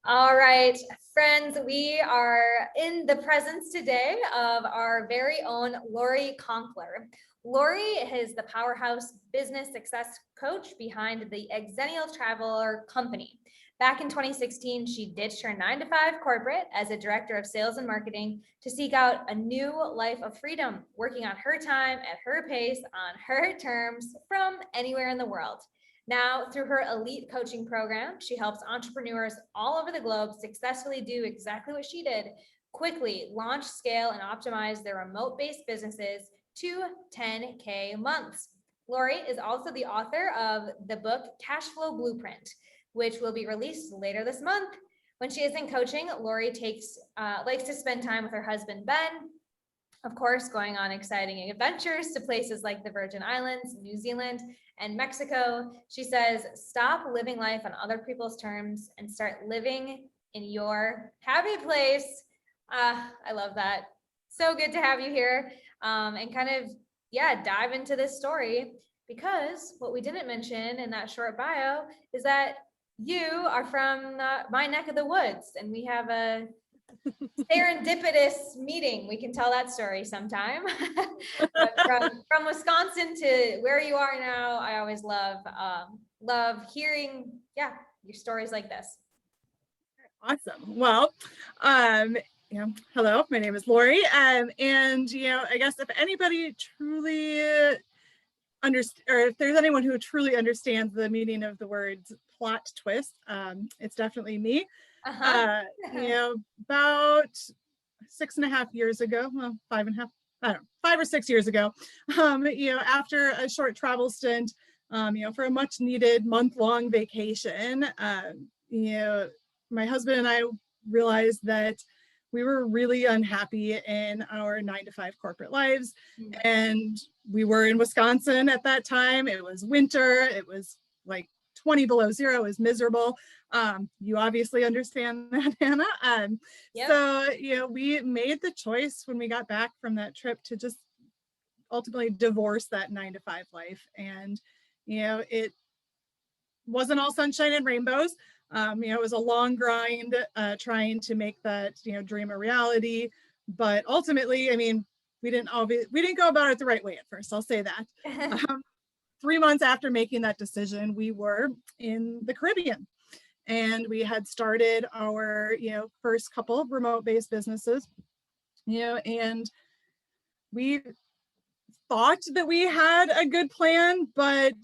All right, friends, we are in the presence today of our very own Lori Konkler. Lori is the powerhouse business success coach behind the Xennial Traveler Company. Back in 2016, she ditched her 9-to-5 corporate as a director of sales and marketing to seek out a new life of freedom, working on her time, at her pace, on her terms, from anywhere in the world. Now, through her elite coaching program, she helps entrepreneurs all over the globe successfully do exactly what she did: quickly launch, scale, and optimize their remote-based businesses to 10K months. Lori is also the author of the book Cash Flow Blueprint, which will be released later this month. When she isn't coaching, Lori likes to spend time with her husband, Ben, of course, going on exciting adventures to places like the Virgin Islands, New Zealand, and Mexico. She says, stop living life on other people's terms and start living in your happy place. I love that. So good to have you here, and kind of, dive into this story, because what we didn't mention in that short bio is that you are from my neck of the woods, and we have a serendipitous meeting. We can tell that story sometime. But from Wisconsin to where you are now, I always love hearing, your stories like this. Awesome. Well, hello, my name is Lori. And, I guess if anybody truly or if there's anyone who truly understands the meaning of the words plot twist, it's definitely me. About 6.5 years ago, well, 5.5, I don't know, 5 or 6 years ago, after a short travel stint, for a much needed month-long vacation, my husband and I realized that we were really unhappy in our 9-to-5 corporate lives. And we were in Wisconsin at that time. It was winter. It was like 20 below zero. It was miserable. You obviously understand that, Hanna. Yep. So, we made the choice when we got back from that trip to just ultimately divorce that 9-to-5 life. And, it wasn't all sunshine and rainbows. It was a long grind trying to make that, dream a reality. But ultimately, we didn't go about it the right way at first. I'll say that. 3 months after making that decision, we were in the Caribbean, and we had started our, first couple of remote-based businesses, and we thought that we had a good plan, but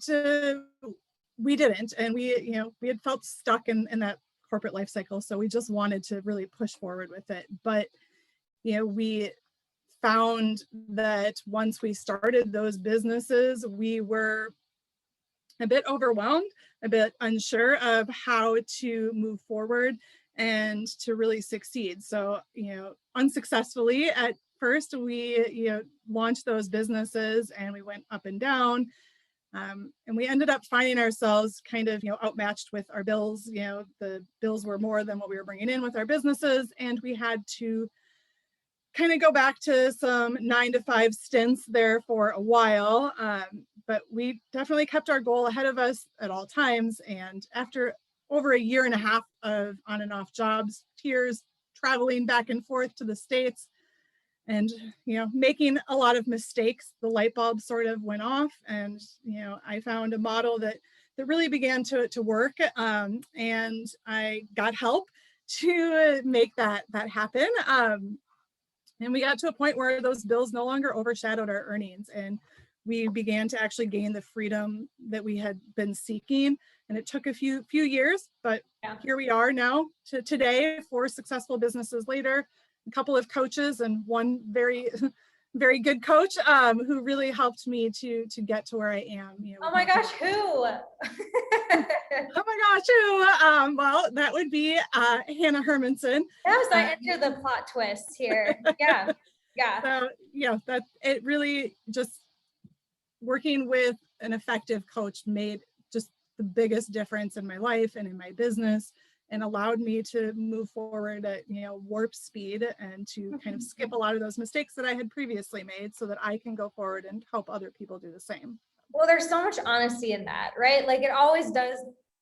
we didn't. And we had felt stuck in that corporate life cycle. So we just wanted to really push forward with it. But, we found that once we started those businesses, we were a bit overwhelmed, a bit unsure of how to move forward and to really succeed. So, unsuccessfully at first, we, launched those businesses, and we went up and down. And we ended up finding ourselves kind of, outmatched with our bills. The bills were more than what we were bringing in with our businesses, and we had to kind of go back to some 9-to-5 stints there for a while. But we definitely kept our goal ahead of us at all times. And after over 1.5 years of on and off jobs, tears, traveling back and forth to the States, and, making a lot of mistakes, the light bulb sort of went off. And, I found a model that really began to work. And I got help to make that happen. And we got to a point where those bills no longer overshadowed our earnings, and we began to actually gain the freedom that we had been seeking. And it took a few years, but here we are now to today, 4 successful businesses later, a couple of coaches, and one very, very good coach who really helped me to get to where I am. Oh my gosh, who? Oh my gosh, who? Well, that would be Hanna Hermanson. Yes, I enter the plot twist here. Yeah. So, that it really just working with an effective coach made just the biggest difference in my life and in my business, and allowed me to move forward at, warp speed, and to kind of skip a lot of those mistakes that I had previously made, so that I can go forward and help other people do the same. Well, there's so much honesty in that, right? Like, it always does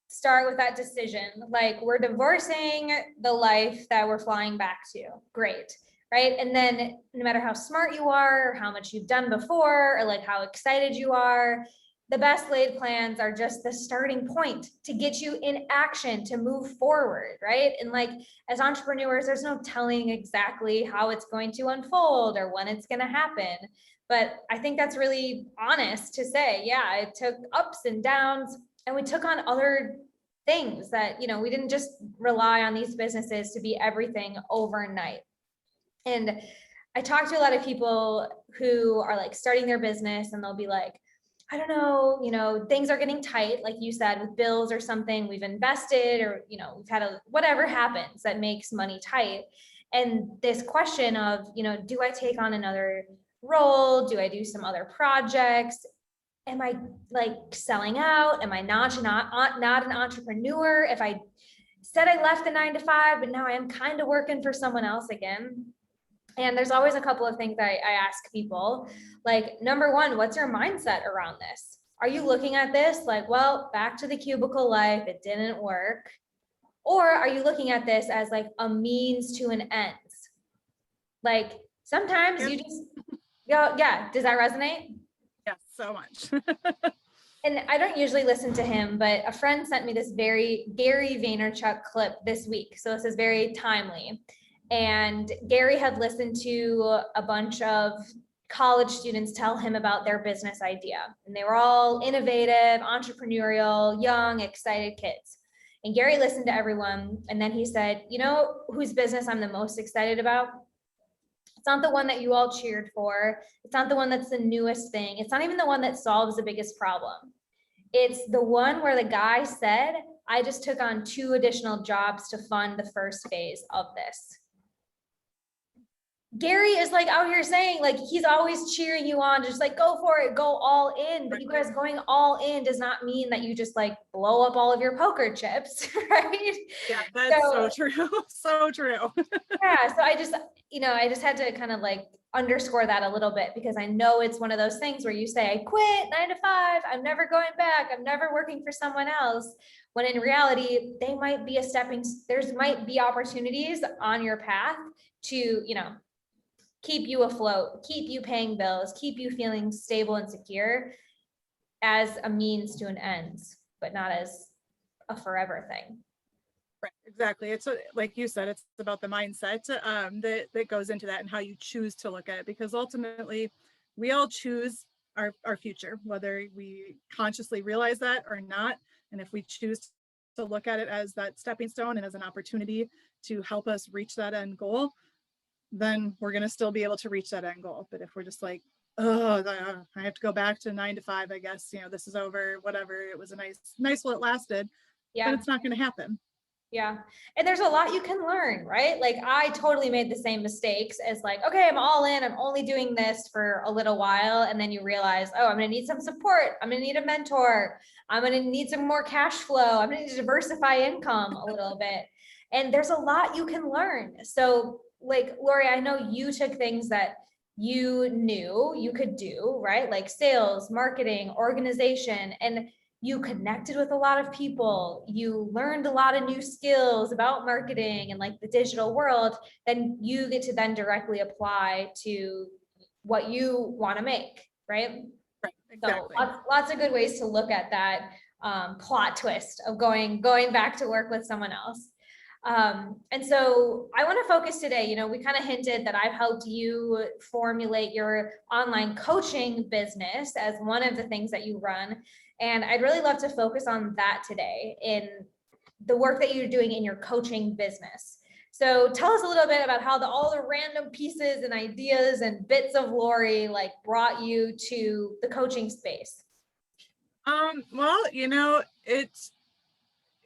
start with that decision. Like, we're divorcing the life that we're flying back to. Great. Right. And then no matter how smart you are, or how much you've done before, or like how excited you are, the best laid plans are just the starting point to get you in action, to move forward. Right. And like, as entrepreneurs, there's no telling exactly how it's going to unfold or when it's going to happen. But I think that's really honest to say, yeah, it took ups and downs, and we took on other things that, we didn't just rely on these businesses to be everything overnight. And I talk to a lot of people who are like starting their business, and they'll be like, I don't know, things are getting tight, like you said, with bills or something, we've invested, or, we've had whatever happens that makes money tight. And this question of, do I take on another role? Do I do some other projects? Am I like selling out? Am I not an entrepreneur? If I said I left the 9 to 5, but now I am kind of working for someone else again. And there's always a couple of things I ask people, like, number one, what's your mindset around this? Are you looking at this like, well, back to the cubicle life, it didn't work? Or are you looking at this as like a means to an end? Like, sometimes you just go, yeah, does that resonate? Yes, so much. And I don't usually listen to him, but a friend sent me this very Gary Vaynerchuk clip this week. So this is very timely. And Gary had listened to a bunch of college students tell him about their business idea. And they were all innovative, entrepreneurial, young, excited kids. And Gary listened to everyone. And then he said, you know whose business I'm the most excited about? It's not the one that you all cheered for. It's not the one that's the newest thing. It's not even the one that solves the biggest problem. It's the one where the guy said, I just took on 2 additional jobs to fund the first phase of this. Gary is like out here saying, like, he's always cheering you on, just like, go for it, go all in. But you guys, going all in does not mean that you just like blow up all of your poker chips, right? Yeah, that's so true. So true. Yeah. So I just had to kind of like underscore that a little bit, because I know it's one of those things where you say, I quit 9 to 5, I'm never going back, I'm never working for someone else. When in reality, there might be opportunities on your path to, keep you afloat, keep you paying bills, keep you feeling stable and secure, as a means to an end, but not as a forever thing. Right, exactly. It's like you said, it's about the mindset that goes into that, and how you choose to look at it, because ultimately we all choose our future, whether we consciously realize that or not. And if we choose to look at it as that stepping stone and as an opportunity to help us reach that end goal, then we're going to still be able to reach that end goal. But if we're just like, oh, I have to go back to 9 to 5, I guess, this is over, whatever, it was a nice while it lasted, Yeah. but it's not going to happen. Yeah. And there's a lot you can learn, right? Like, I totally made the same mistakes as like, okay, I'm all in, I'm only doing this for a little while. And then you realize, oh, I'm going to need some support. I'm going to need a mentor. I'm going to need some more cash flow. I'm going to need to diversify income a little bit. And there's a lot you can learn. So like, Lori, I know you took things that you knew you could do, right? Like sales, marketing, organization, and you connected with a lot of people. You learned a lot of new skills about marketing and like the digital world. Then you get to then directly apply to what you want to make, right? Right, exactly. So lots of good ways to look at that plot twist of going back to work with someone else. And so I want to focus today, we kind of hinted that I've helped you formulate your online coaching business as one of the things that you run. And I'd really love to focus on that today, in the work that you're doing in your coaching business. So tell us a little bit about how all the random pieces and ideas and bits of Lori like brought you to the coaching space. Well,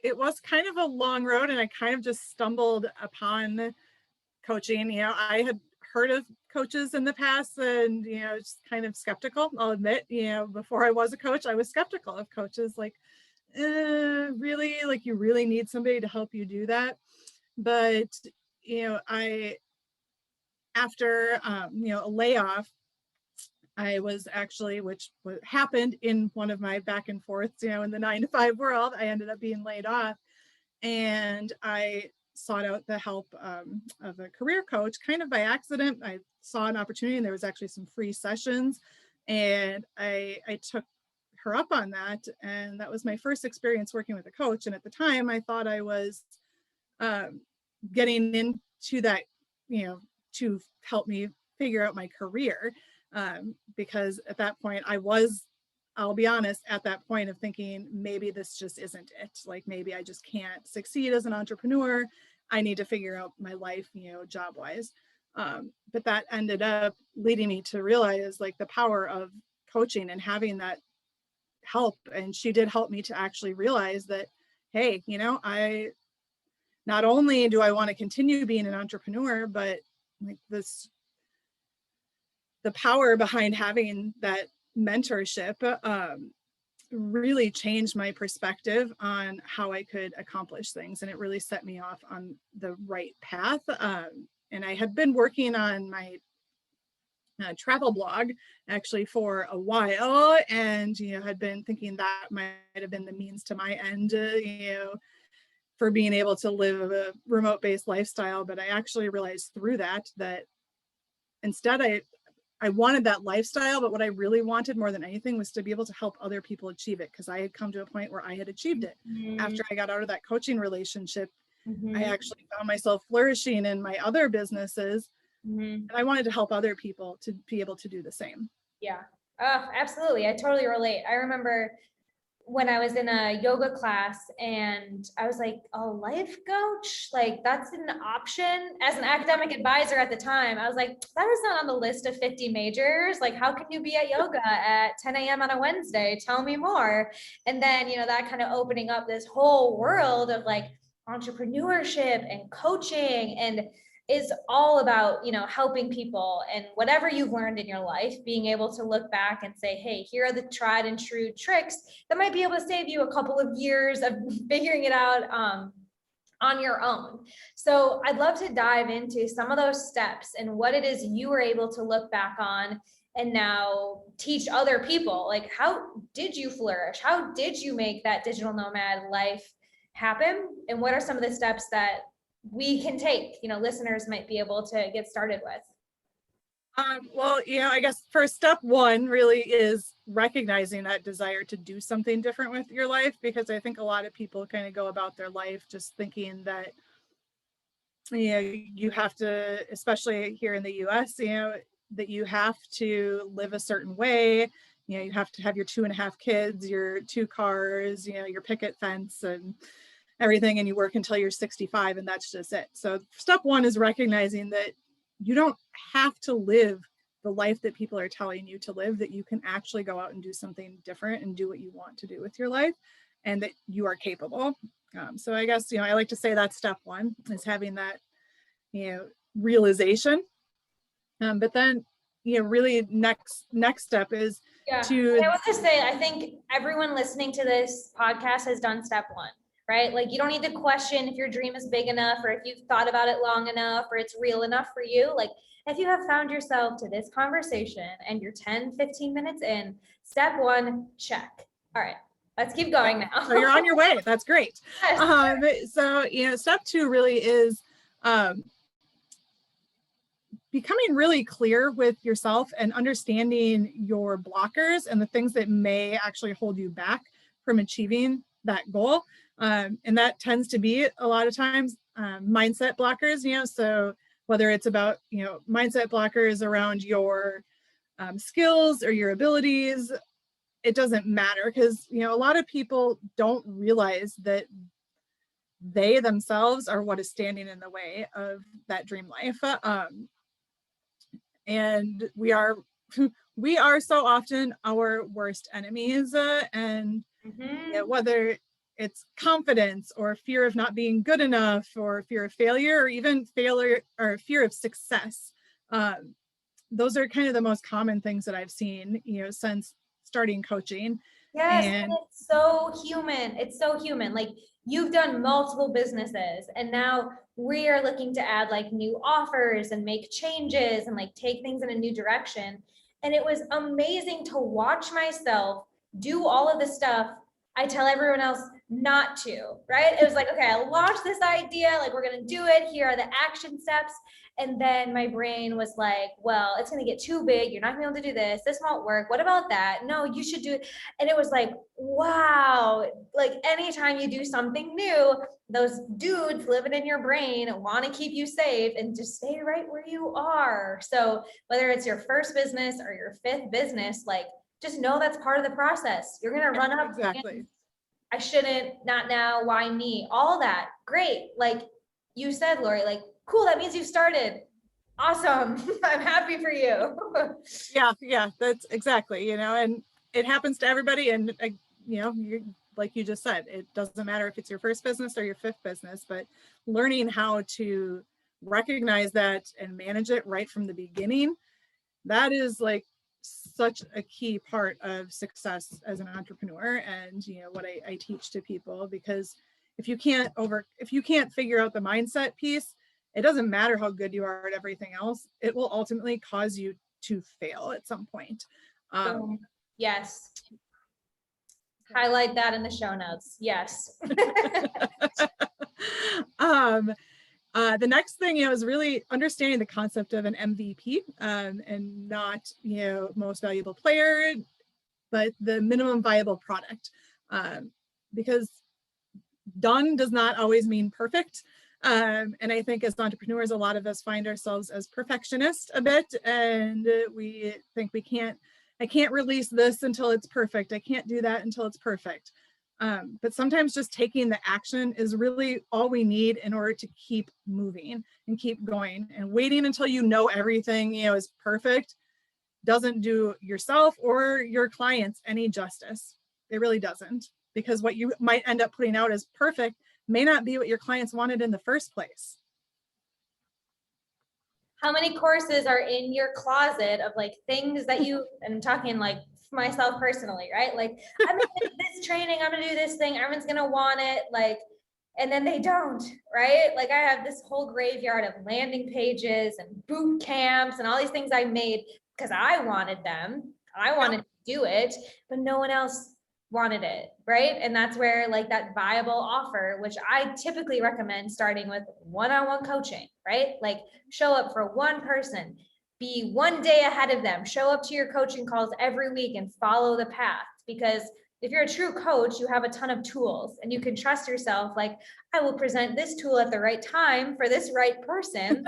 it was kind of a long road, and I kind of just stumbled upon coaching. I had heard of coaches in the past, and just kind of skeptical, I'll admit. Before I was a coach, I was skeptical of coaches, like, really, like, you really need somebody to help you do that. But after a layoff, I was actually, happened in one of my back and forths, in the 9 to 5 world, I ended up being laid off, and I sought out the help of a career coach kind of by accident. I saw an opportunity and there was actually some free sessions, and I took her up on that. And that was my first experience working with a coach. And at the time I thought I was getting into that, to help me figure out my career. Because at that point I'll be honest, at that point of thinking, maybe this just isn't it. Like, maybe I just can't succeed as an entrepreneur. I need to figure out my life, job wise. But that ended up leading me to realize like the power of coaching and having that help. And she did help me to actually realize that, hey, I not only do I want to continue being an entrepreneur, but like the power behind having that mentorship really changed my perspective on how I could accomplish things. And it really set me off on the right path. And I had been working on my travel blog actually for a while, and had been thinking that might have been the means to my end, for being able to live a remote-based lifestyle. But I actually realized through that instead I wanted that lifestyle, but what I really wanted more than anything was to be able to help other people achieve it, because I had come to a point where I had achieved it. After I got out of that coaching relationship, I actually found myself flourishing in my other businesses, and I wanted to help other people to be able to do the same. Yeah. Oh, absolutely. I totally relate. I remember when I was in a yoga class and I was like, a life coach, like that's an option. As an academic advisor at the time, I was like, that is not on the list of 50 majors. Like, how can you be at yoga at 10 a.m. on a Wednesday? Tell me more. And then, that kind of opening up this whole world of like entrepreneurship and coaching, and is all about, helping people, and whatever you've learned in your life, being able to look back and say, hey, here are the tried and true tricks that might be able to save you a couple of years of figuring it out on your own. So I'd love to dive into some of those steps and what it is you were able to look back on and now teach other people. Like, how did you flourish? How did you make that digital nomad life happen? And what are some of the steps that we can take, listeners might be able to get started with? Well, I guess first step one really is recognizing that desire to do something different with your life, because I think a lot of people kind of go about their life just thinking that, you have to, especially here in the US, that you have to live a certain way. You have to have your 2.5 kids, your 2 cars, your picket fence and everything, and you work until you're 65, and that's just it. So step one is recognizing that you don't have to live the life that people are telling you to live, that you can actually go out and do something different and do what you want to do with your life, and that you are capable. So I guess, I like to say that's step one, is having that, realization. But then, really next step is to. I want to say, I think everyone listening to this podcast has done step one. Right? Like, you don't need to question if your dream is big enough, or if you've thought about it long enough, or it's real enough for you. Like, if you have found yourself to this conversation and you're 10, 15 minutes in, step one, check. All right, let's keep going now. So you're on your way. That's great. Yes. So, step two really is becoming really clear with yourself and understanding your blockers and the things that may actually hold you back from achieving that goal. And that tends to be a lot of times mindset blockers, so whether it's about, mindset blockers around your skills or your abilities, it doesn't matter, because, a lot of people don't realize that they themselves are what is standing in the way of that dream life. And we are so often our worst enemies, and whether it's confidence or fear of not being good enough, or fear of failure, or even failure or fear of success. Those are kind of the most common things that I've seen, since starting coaching. Yes, and it's so human. It's so human. Like, you've done multiple businesses, and now we are looking to add like new offers and make changes and like take things in a new direction. And it was amazing to watch myself do all of the stuff I tell everyone else not to, right? It was like, okay, I launched this idea, like we're gonna do it. Here are the action steps. And then my brain was like, well, it's gonna get too big. You're not gonna be able to do this. This won't work. What about that? No, you should do it. And it was like, wow, like anytime you do something new, those dudes living in your brain want to keep you safe and just stay right where you are. So whether it's your first business or your fifth business, like just know that's part of the process. You're going to run up. Exactly. I shouldn't, not now, why me? All that. Great. Like you said, Lori, like, cool, that means you started. Awesome. I'm happy for you. Yeah, that's exactly, and it happens to everybody. And, like you just said, it doesn't matter if it's your first business or your fifth business, but learning how to recognize that and manage it right from the beginning, that is like such a key part of success as an entrepreneur. And what I teach to people, because if you can't figure out the mindset piece, it doesn't matter how good you are at everything else, it will ultimately cause you to fail at some point. Yes. Highlight that in the show notes. Yes. The next thing, is really understanding the concept of an MVP, and not, most valuable player, but the minimum viable product, because done does not always mean perfect. And I think as entrepreneurs, a lot of us find ourselves as perfectionists a bit, and we think I can't release this until it's perfect. I can't do that until it's perfect. But sometimes just taking the action is really all we need in order to keep moving and keep going. And waiting until everything is perfect doesn't do yourself or your clients any justice. It really doesn't, because what you might end up putting out as perfect may not be what your clients wanted in the first place. How many courses are in your closet of like things that you, and I'm talking like myself personally, right? Like I'm gonna do this training, I'm gonna do this thing, everyone's gonna want it, like, and then they don't, right? Like I have this whole graveyard of landing pages and boot camps and all these things I made because I wanted them. I wanted to do it, but no one else wanted it, right? And that's where like that viable offer, which I typically recommend starting with one-on-one coaching, right? Like show up for one person, be one day ahead of them, show up to your coaching calls every week and follow the path. Because if you're a true coach, you have a ton of tools and you can trust yourself. Like, I will present this tool at the right time for this right person.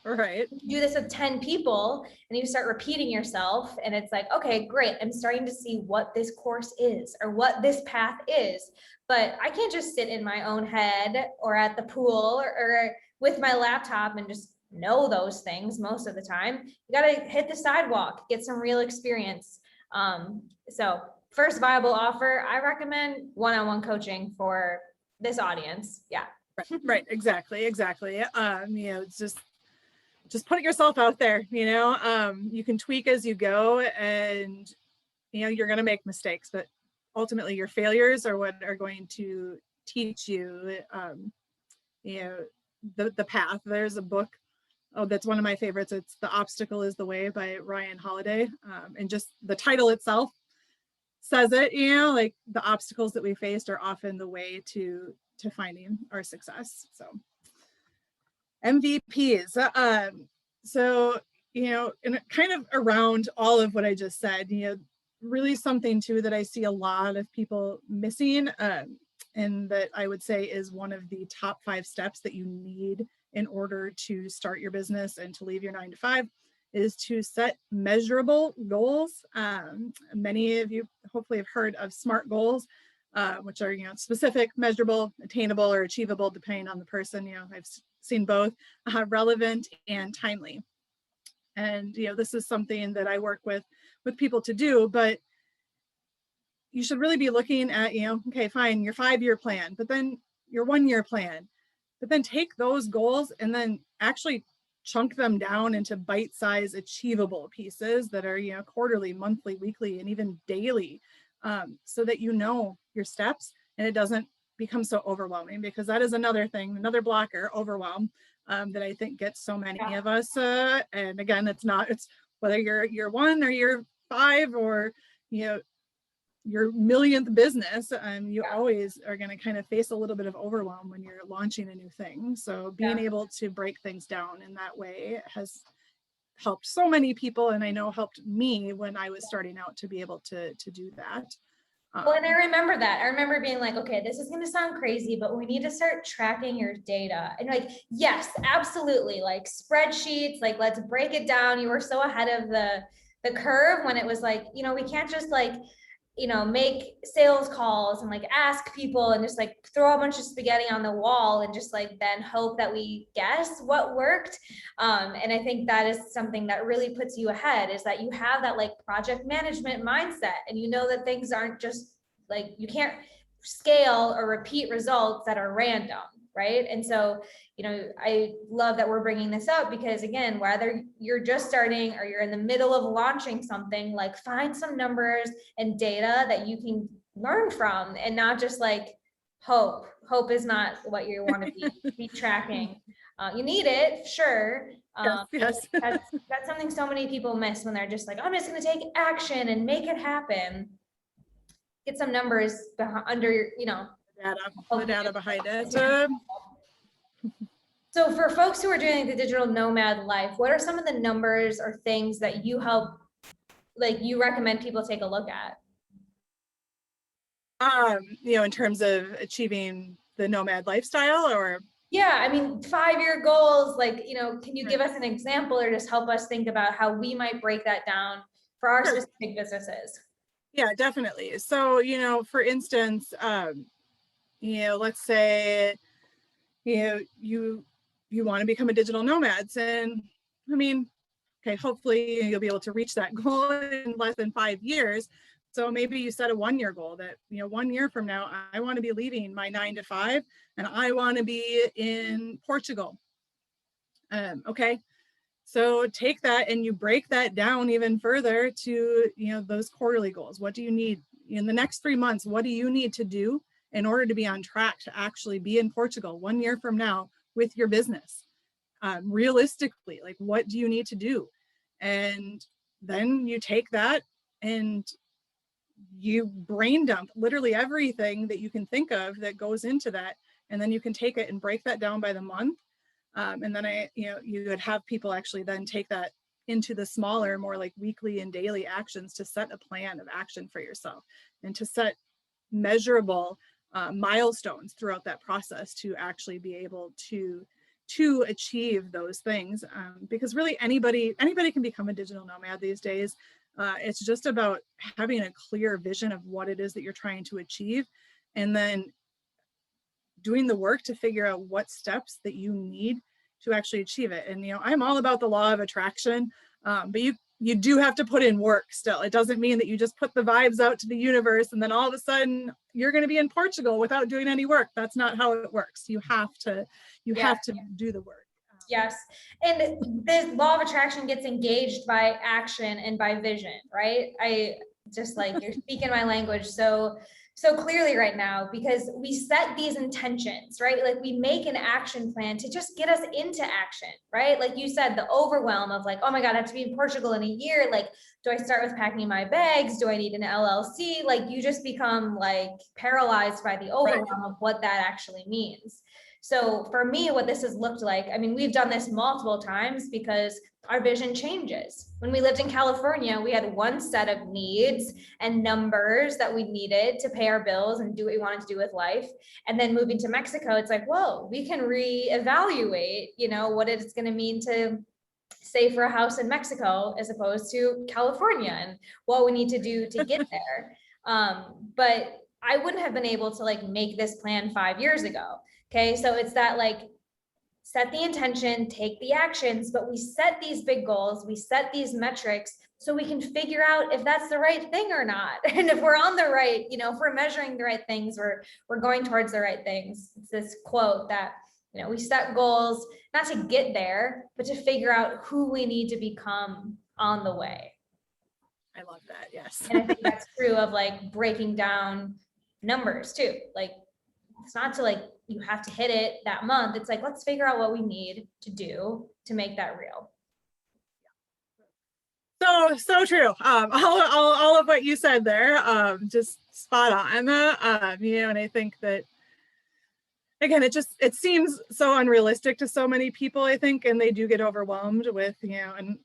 Right. You do this with 10 people and you start repeating yourself. And it's like, okay, great. I'm starting to see what this course is or what this path is. But I can't just sit in my own head or at the pool or with my laptop and just know those things most of the time. You got to hit the sidewalk, get some real experience. So first viable offer, I recommend one-on-one coaching for this audience. Yeah. Right. Exactly. It's just put yourself out there. You can tweak as you go, and you're going to make mistakes, but ultimately your failures are what are going to teach you the path. There's a book, that's one of my favorites. It's The Obstacle is the Way by Ryan Holiday. And just the title itself says it, like the obstacles that we faced are often the way to finding our success. So MVPs. So, and kind of around all of what I just said, really something too that I see a lot of people missing, and that I would say is one of the top 5 steps that you need in order to start your business and to leave your 9-to-5, is to set measurable goals. Many of you hopefully have heard of SMART goals, which are, specific, measurable, attainable, or achievable, depending on the person. I've seen both, relevant and timely. And, this is something that I work with people to do, but you should really be looking at, okay, fine, your 5-year plan, but then your 1-year plan, but then take those goals and then actually chunk them down into bite-sized achievable pieces that are, quarterly, monthly, weekly, and even daily, so that your steps and it doesn't become so overwhelming, because that is another thing, another blocker, overwhelm, that I think gets so many of us. And again, it's whether you're year 1 or year 5 or, you know, your millionth business, you always are going to kind of face a little bit of overwhelm when you're launching a new thing. So being able to break things down in that way has helped so many people, and I know helped me when I was starting out to be able to do that. Well, and I remember that. I remember being like, okay, this is going to sound crazy, but we need to start tracking your data. And like, yes, absolutely. Like spreadsheets, like let's break it down. You were so ahead of the curve when it was like, you know, we can't just like, you know, make sales calls and like ask people and just like throw a bunch of spaghetti on the wall and just like then hope that we guess what worked. And I think that is something that really puts you ahead, is that you have that like project management mindset, and you know that things aren't just like, you can't scale or repeat results that are random, right? And so, you know, I love that we're bringing this up, because again, whether you're just starting or you're in the middle of launching something, like find some numbers and data that you can learn from, and not just like hope. Hope is not what you want to be tracking. You need it, sure. Yes. That's something so many people miss when they're just like, I'm just going to take action and make it happen. Get some numbers under, you know, the data behind it. So for folks who are doing the digital nomad life, what are some of the numbers or things that you help, like you recommend people take a look at? You know, in terms of achieving the nomad lifestyle, or? Yeah, I mean, 5-year goals, like, you know, can you give us an example or just help us think about how we might break that down for our specific businesses? Yeah, definitely. So, you know, for instance, you know, let's say, you know, you want to become a digital nomads, and I mean, okay, hopefully you'll be able to reach that goal in less than 5 years. So maybe you set a 1-year goal that, you know, 1 year from now, I want to be leaving my 9 to 5 and I want to be in Portugal. Okay. So take that and you break that down even further to, you know, those quarterly goals. What do you need in the next 3 months? What do you need to do in order to be on track to actually be in Portugal 1 year from now with your business? Realistically, like, what do you need to do? And then you take that and you brain dump literally everything that you can think of that goes into that. And then you can take it and break that down by the month. And then you know, you would have people actually then take that into the smaller, more like weekly and daily actions to set a plan of action for yourself and to set measurable milestones throughout that process to actually be able to achieve those things. Because really anybody can become a digital nomad these days. It's just about having a clear vision of what it is that you're trying to achieve, and then doing the work to figure out what steps that you need to actually achieve it. And, you know, I'm all about the law of attraction, but you do have to put in work still. It doesn't mean that you just put the vibes out to the universe and then all of a sudden you're going to be in Portugal without doing any work. That's not how it works. You have to do the work. Yes. And the law of attraction gets engaged by action and by vision, right? I just like, you're speaking my language so clearly right now, because we set these intentions, right? Like we make an action plan to just get us into action, right? Like you said, the overwhelm of like, oh my God, I have to be in Portugal in a year. Like, do I start with packing my bags? Do I need an LLC? Like you just become like paralyzed by the overwhelm of what that actually means. So for me, what this has looked like, I mean, we've done this multiple times because our vision changes. When we lived in California, we had one set of needs and numbers that we needed to pay our bills and do what we wanted to do with life. And then moving to Mexico, it's like, whoa, we can reevaluate, you know, what it's going to mean to save for a house in Mexico as opposed to California, and what we need to do to get there. But I wouldn't have been able to like make this plan 5 years ago. Okay. So it's that like, set the intention, take the actions, but we set these big goals, we set these metrics so we can figure out if that's the right thing or not. And if we're on the right, you know, if we're measuring the right things, we're going towards the right things. It's this quote that, you know, we set goals, not to get there, but to figure out who we need to become on the way. I love that. Yes. And I think that's true of like breaking down numbers too. Like, it's not to like, you have to hit it that month. It's like, let's figure out what we need to do to make that real. So true. All of what you said there, just spot on. And I think that, again, it seems so unrealistic to so many people, I think, and they do get overwhelmed with, and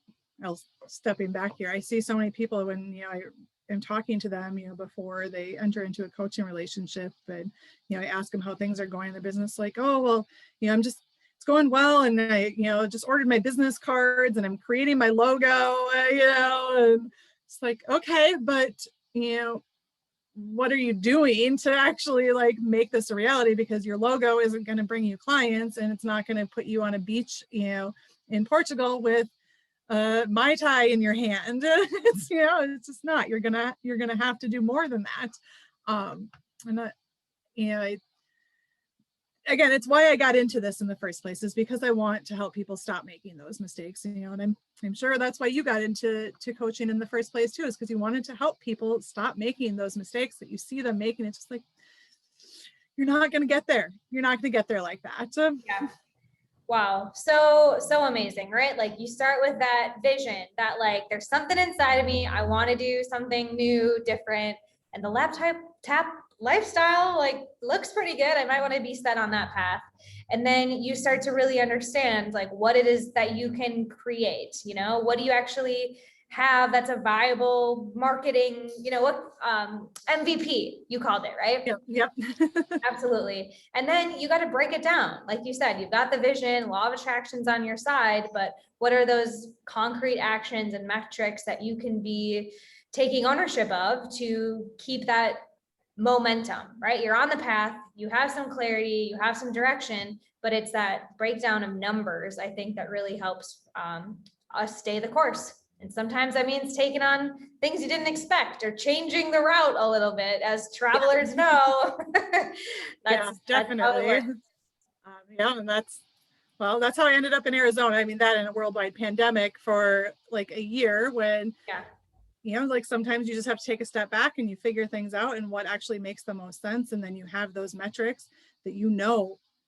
stepping back here, I see so many people when, I am talking to them, before they enter into a coaching relationship, and, I ask them how things are going in their business, like, oh, well, it's going well. And I, just ordered my business cards and I'm creating my logo, and it's like, okay, but, what are you doing to actually like make this a reality? Because your logo isn't going to bring you clients, and it's not going to put you on a beach, in Portugal with Mai Tai in your hand. It's just not. You're gonna have to do more than that. And that, again, it's why I got into this in the first place, is because I want to help people stop making those mistakes, and I'm sure that's why you got into coaching in the first place too, is because you wanted to help people stop making those mistakes that you see them making. It's just like, you're not going to get there. You're not going to get there like that. Yeah. Wow. So amazing, right? Like you start with that vision that like, there's something inside of me. I want to do something new, different. And the laptop tap lifestyle like looks pretty good. I might want to be set on that path. And then you start to really understand like what it is that you can create, what do you actually have that's a viable marketing, what MVP you called it, right? Yep. Absolutely. And then you got to break it down. Like you said, you've got the vision, law of attractions on your side, but what are those concrete actions and metrics that you can be taking ownership of to keep that momentum, right? You're on the path, you have some clarity, you have some direction, but it's that breakdown of numbers, I think, that really helps us stay the course. And sometimes that means taking on things you didn't expect or changing the route a little bit, as travelers know. Definitely. And that's how I ended up in Arizona. I mean, that in a worldwide pandemic for like a year, when, like sometimes you just have to take a step back and you figure things out and what actually makes the most sense. And then you have those metrics that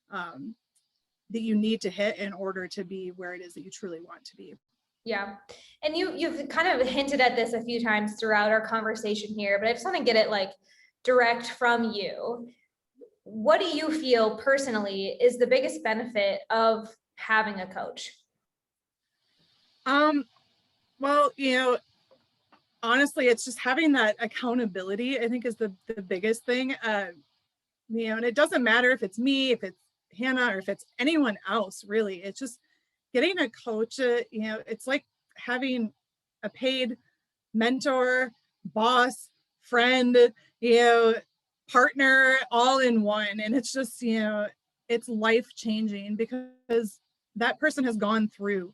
that you need to hit in order to be where it is that you truly want to be. Yeah. And you've kind of hinted at this a few times throughout our conversation here, but I just want to get it like direct from you. What do you feel personally is the biggest benefit of having a coach? Well, honestly, it's just having that accountability, I think, is the biggest thing. And it doesn't matter if it's me, if it's Hanna, or if it's anyone else, really. It's just getting a coach. It's like having a paid mentor, boss, friend, partner, all in one. And it's just, it's life changing, because that person has gone through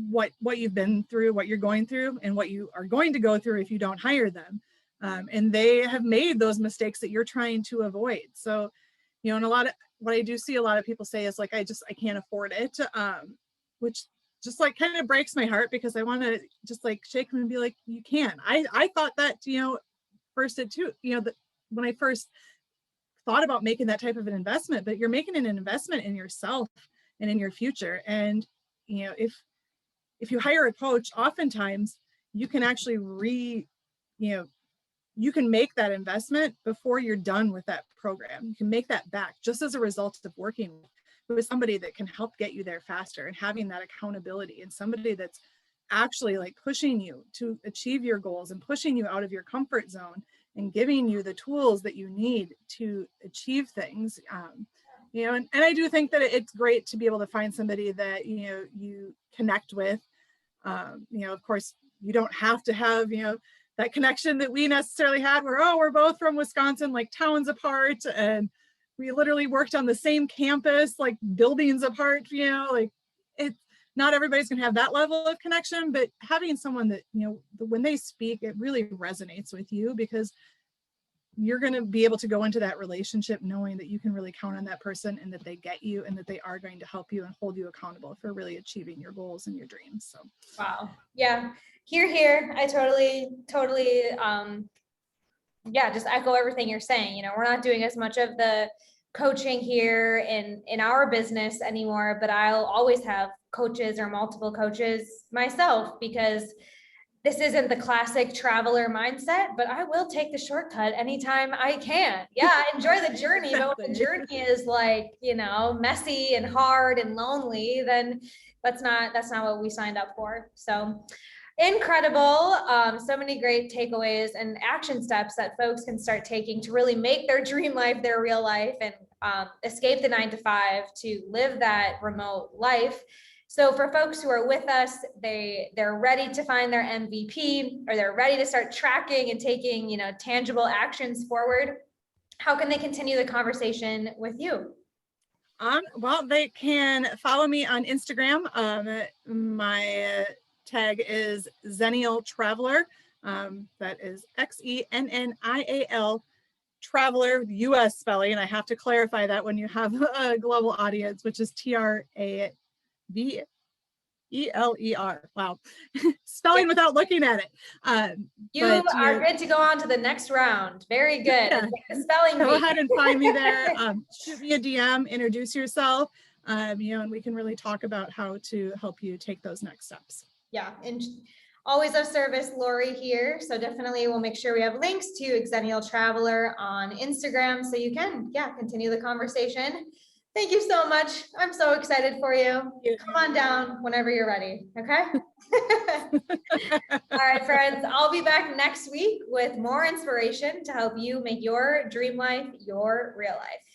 what you've been through, what you're going through, and what you are going to go through if you don't hire them. And they have made those mistakes that you're trying to avoid. So, and what I do see a lot of people say is like, I can't afford it, which just like kind of breaks my heart, because I want to just like shake them and be like, you can. I thought that, first it too, that when I first thought about making that type of an investment, but you're making an investment in yourself and in your future. And, if you hire a coach, oftentimes you can actually you can make that investment before you're done with that program. You can make that back just as a result of working with somebody that can help get you there faster, and having that accountability, and somebody that's actually like pushing you to achieve your goals and pushing you out of your comfort zone and giving you the tools that you need to achieve things. And I do think that it's great to be able to find somebody that, you connect with. Of course, you don't have to have, that connection that we necessarily had where, we're both from Wisconsin, like towns apart, and we literally worked on the same campus, like buildings apart, like it's not everybody's gonna have that level of connection, but having someone that, when they speak, it really resonates with you, because you're going to be able to go into that relationship knowing that you can really count on that person, and that they get you, and that they are going to help you and hold you accountable for really achieving your goals and your dreams. So, wow. Yeah. Here. I totally, just echo everything you're saying. We're not doing as much of the coaching here in our business anymore, but I'll always have coaches or multiple coaches myself, because this isn't the classic traveler mindset, but I will take the shortcut anytime I can. Yeah, I enjoy the journey, but when the journey is like, messy and hard and lonely, then that's not what we signed up for. So incredible. So many great takeaways and action steps that folks can start taking to really make their dream life their real life and escape the 9 to 5 to live that remote life. So for folks who are with us, they're ready to find their MVP, or they're ready to start tracking and taking, tangible actions forward. How can they continue the conversation with you? Well, they can follow me on Instagram. My tag is Xennial Traveler. That is Xennial Traveler, US spelling. And I have to clarify that when you have a global audience, which is TRAVELER. Wow. Spelling without looking at it. You are good to go on to the next round. Very good. Yeah. The spelling Go bee. ahead and find me there. Shoot me a DM, introduce yourself, and we can really talk about how to help you take those next steps. Yeah, and always of service, Lori here. So definitely we'll make sure we have links to Xennial Traveler on Instagram so you can, continue the conversation. Thank you so much. I'm so excited for you. Come on down whenever you're ready, okay? All right, friends, I'll be back next week with more inspiration to help you make your dream life your real life.